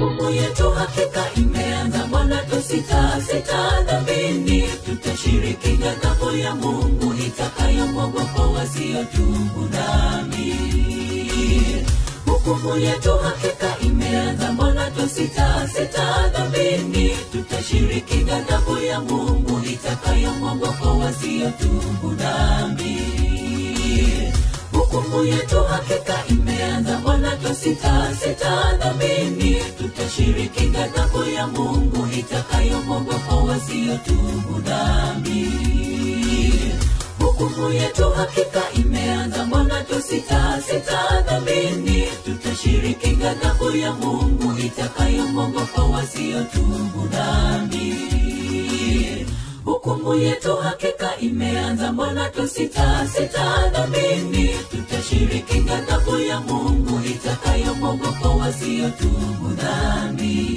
hukumu yetu hakika imeanza. Mbona tusita dhambini? Tutashiriki ghadhabu ya Mungu itakayomwagwa kwa wasiotubu dhambi. Hukumu yetu hakika imeanza. Mbona tusita dhambini? Tutashiriki ghadhabu ya Mungu itakayomwagwa kwa wasiotubu dhambi. Hukumu yetu hakika imeanza. Mbona tusita dhambini? Tutashiriki ghadhabu ya Mungu itakayomwagwa kwa wasiotubu dhambi. Hukumu yetu hakika imeanza. Mbona tusita dhambini? Tutashiriki ghadhabu ya Mungu itakayomwagwa kwa wasiotubu dhambi. Hukumu yetu hakika imeanza. Mbona tusita dhambini? Tutashiriki ghadhabu ya Mungu itakayomwagwa kwa wasiotubu dhambi.